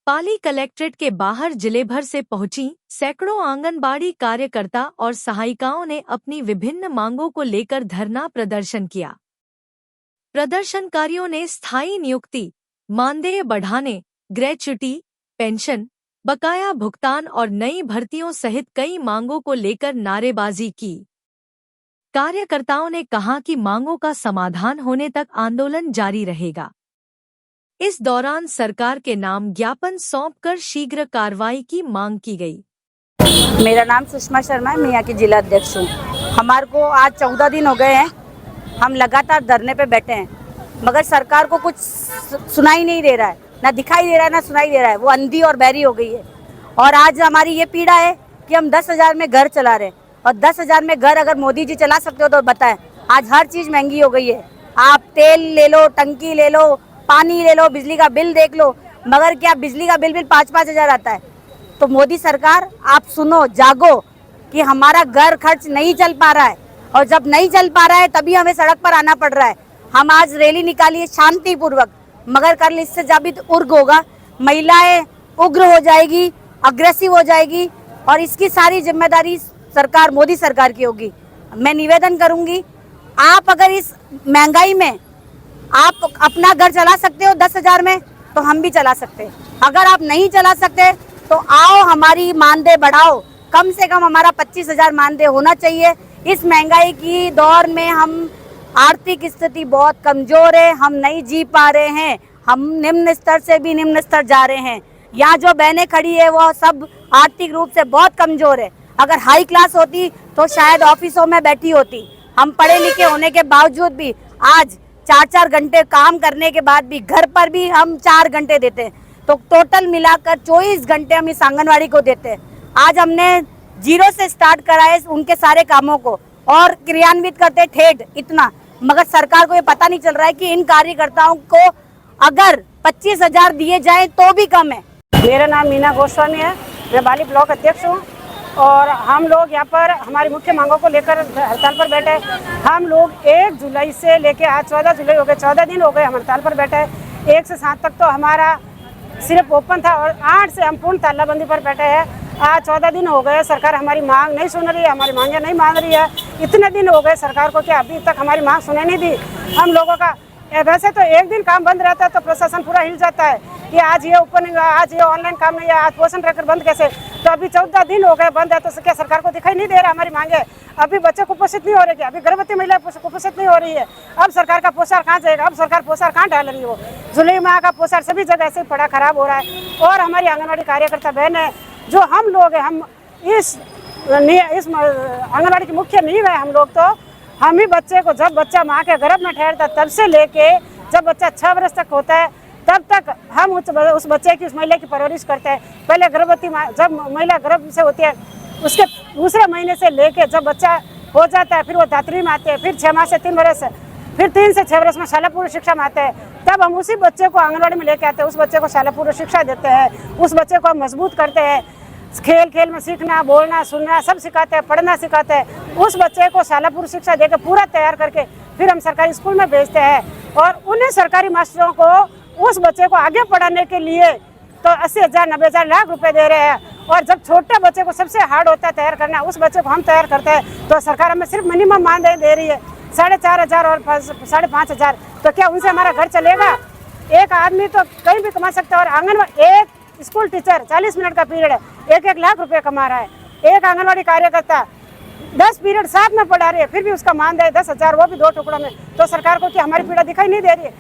पाली collectorate के बाहर जिले भर से पहुंची सैकड़ों आंगनबाड़ी कार्यकर्ता और सहायिकाओं ने अपनी विभिन्न मांगों को लेकर धरना प्रदर्शन किया। प्रदर्शनकारियों ने स्थायी नियुक्ति, मानदेय बढ़ाने, ग्रेच्युटी, पेंशन, बकाया भुगतान और नई भर्तियों सहित कई मांगों को लेकर नारेबाजी की। कार्यकर्ताओं ने कहा कि मांगों का समाधान होने तक आंदोलन जारी रहेगा। इस दौरान सरकार के नाम ज्ञापन सौंपकर शीघ्र कार्रवाई की मांग की गई। मेरा नाम सुषमा शर्मा है, मैं यहाँ की जिला अध्यक्ष हूँ। हमारे को आज 14 दिन हो गए हैं, हम लगातार धरने पे बैठे हैं, मगर सरकार को कुछ सुनाई नहीं दे रहा है, ना दिखाई दे रहा है ना सुनाई दे रहा है। वो अंधी और बहरी हो गई है। और आज हमारी ये पीड़ा है कि हम 10,000 में घर चला रहे हैं, और 10,000 में घर अगर मोदी जी चला सकते हो तो बताएं। आज हर चीज़ महंगी हो गई है। आप तेल ले लो, टंकी ले लो, पानी ले लो, बिजली का बिल देख लो, मगर क्या बिजली का बिल 5-5 हज़ार आता है। तो मोदी सरकार आप सुनो, जागो कि हमारा घर खर्च नहीं चल पा रहा है, और जब नहीं चल पा रहा है तभी हमें सड़क पर आना पड़ रहा है। हम आज रैली निकाली है शांतिपूर्वक, मगर कल इससे जब उग्र होगा, महिलाएं उग्र हो जाएगी, अग्रेसिव हो जाएगी, और इसकी सारी जिम्मेदारी सरकार, मोदी सरकार की होगी। मैं निवेदन करूंगी, आप अगर इस महंगाई में आप अपना घर चला सकते हो 10,000 में, तो हम भी चला सकते हैं। अगर आप नहीं चला सकते तो आओ, हमारी मानदेय बढ़ाओ, कम से कम हमारा 25,000 मानदेय होना चाहिए। इस महंगाई की दौर में हम आर्थिक स्थिति बहुत कमजोर है, हम नहीं जी पा रहे हैं, हम निम्न स्तर से भी निम्न स्तर जा रहे हैं। यहाँ जो बहनें खड़ी है वो सब आर्थिक रूप से बहुत कमजोर है। अगर हाई क्लास होती तो शायद ऑफिसों में बैठी होती। हम पढ़े लिखे होने के बावजूद भी आज 4-4 घंटे काम करने के बाद भी घर पर भी हम 4 घंटे देते हैं, तो टोटल मिलाकर 24 घंटे हम इस आंगनवाड़ी को देते हैं। आज हमने 0 से स्टार्ट करा है उनके सारे कामों को, और क्रियान्वित करते ठेठ इतना, मगर सरकार को ये पता नहीं चल रहा है कि इन कार्यकर्ताओं को अगर 25,000 दिए जाए तो भी कम है। मेरा नाम मीना गोस्वामी है, मैं बाली ब्लॉक अध्यक्ष हूँ, और हम लोग यहाँ पर हमारी मुख्य मांगों को लेकर हड़ताल पर बैठे हैं। हम लोग 1 जुलाई से लेकर आज 14 जुलाई हो गए, 14 दिन हो गए हम हड़ताल पर बैठे हैं। 1 से 7 तक तो हमारा सिर्फ ओपन था, और 8 से हम पूर्ण तालाबंदी पर बैठे हैं। आज 14 दिन हो गए, सरकार हमारी मांग नहीं सुन रही है, हमारी मांगें नहीं मान रही है। इतने दिन हो गए सरकार को, क्या अभी तक हमारी मांग सुने नहीं दी हम लोगों का। वैसे तो एक दिन काम बंद रहता है तो प्रशासन पूरा हिल जाता है कि आज ये ओपनिंग, आज ये ऑनलाइन काम नहीं है, आज पोषण ट्रैकर बंद कैसे। तो अभी 14 दिन हो गए बंद है, तो क्या सरकार को दिखाई नहीं दे रहा हमारी मांगे? अभी बच्चे कुपोषित नहीं हो रहे, क्या अभी गर्भवती महिला कुपोषित नहीं हो रही है? अब सरकार का पोषण कहाँ जाएगा? अब सरकार पोषण कहाँ डाल रही है? वो जुलाई माह का पोषण सभी जगह ऐसे पड़ा खराब हो रहा है। और हमारी आंगनबाड़ी कार्यकर्ता बहन है, जो हम लोग हैं, हम इस आंगनबाड़ी की मुख्य नींव है हम लोग। तो हम ही बच्चे को, जब बच्चा माँ के गर्भ में ठहरता तब से लेके जब बच्चा 6 वर्ष तक होता है तब तक हम उस बच्चे की, उस महिला की परवरिश करते हैं। पहले गर्भवती जब महिला गर्भ से होती है उसके दूसरे महीने से लेके जब बच्चा हो जाता है, फिर वो दात्री में आते हैं, फिर 6 माह से 3 वर्ष, फिर 3 से 6 वर्ष में शाला पूर्व शिक्षा में आते हैं। तब हम उसी बच्चे को आंगनबाड़ी में लेके आते हैं, उस बच्चे को शाला पूर्व शिक्षा देते हैं, उस बच्चे को हम मजबूत करते हैं। खेल खेल में सीखना, बोलना, सुनना सब सिखाते हैं, पढ़ना सिखाते हैं। उस बच्चे को शाला पूर्व शिक्षा देकर पूरा तैयार करके फिर हम सरकारी स्कूल में भेजते हैं, और उन्हें सरकारी मास्टरों को उस बच्चे को आगे पढ़ाने के लिए तो 80,000, 90,000, लाख रुपए दे रहे हैं। और जब छोटे बच्चे को सबसे हार्ड होता है तैयार करना, उस बच्चे को हम तैयार करते हैं, तो सरकार हमें सिर्फ मिनिमम मानदेय दे रही है 4,500 और 5,500। तो क्या उनसे हमारा घर चलेगा? एक आदमी तो कहीं भी कमा सकता है, और आंगनबाड़ी एक स्कूल टीचर 40 मिनट का पीरियड है, 1-1 लाख रुपए कमा रहा है। एक आंगनबाड़ी कार्यकर्ता 10 पीरियड साथ में पढ़ा रही है, फिर भी उसका मानदेय 10,000, वो भी 2 टुकड़ों में। तो सरकार को क्या हमारी पीड़ा दिखाई नहीं दे रही है?